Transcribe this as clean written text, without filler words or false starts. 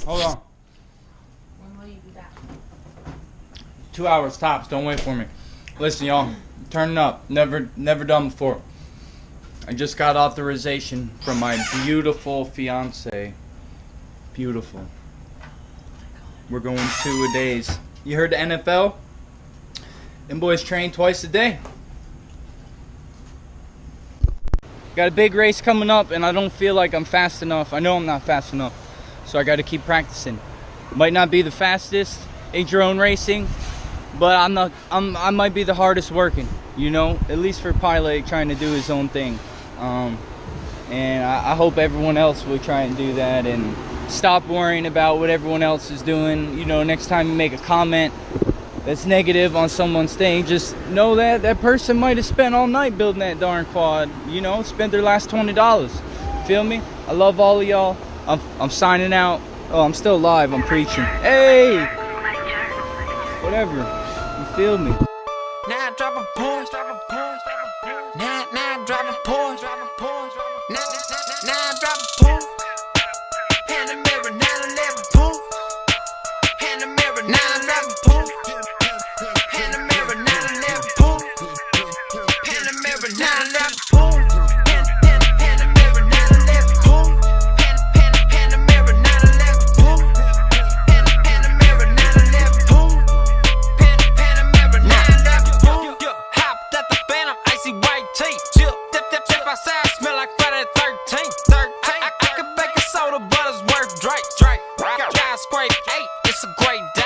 Hold on. When will you be back? 2 hours tops. Don't wait for me. Listen, y'all. Turning up. Never done before. I just got authorization from my beautiful fiance. Beautiful. We're going 2-a-days. You heard the NFL? Them boys train twice a day. Got a big race coming up, and I don't feel like I'm fast enough. I know I'm not fast enough, so I got to keep practicing. Might not be the fastest in drone racing, but I might be the hardest working. You know, at least for Pilot trying to do his own thing. And I hope everyone else will try and do that and stop worrying about what everyone else is doing. You know, next time you make a comment that's negative on someone's thing, just know that that person might have spent all night building that darn quad. You know, spent their last $20. Feel me? I love all of y'all. I'm signing out. Oh, I'm still live. I'm preaching. Hey! Whatever. You feel me? Now I drop a Porsche. Now I drop a Porsche. Now I drop a Porsche. Hand the mirror, 911 Porsche. Hand the mirror, 911 Porsche. Hand the mirror, 911 Porsche. Hand the mirror, 911 Porsche. Hand the mirror, 911 Porsche. Hand the mirror, 911 Porsche. Hand the mirror, 911 Porsche. Hand the mirror, 911 Porsche. Hopped at the Phantom, icy white tee. Chill, dip outside, smell like Friday the 13th. I could bake a soda, but it's worth Drake. Guys scrape 8, it's a great day.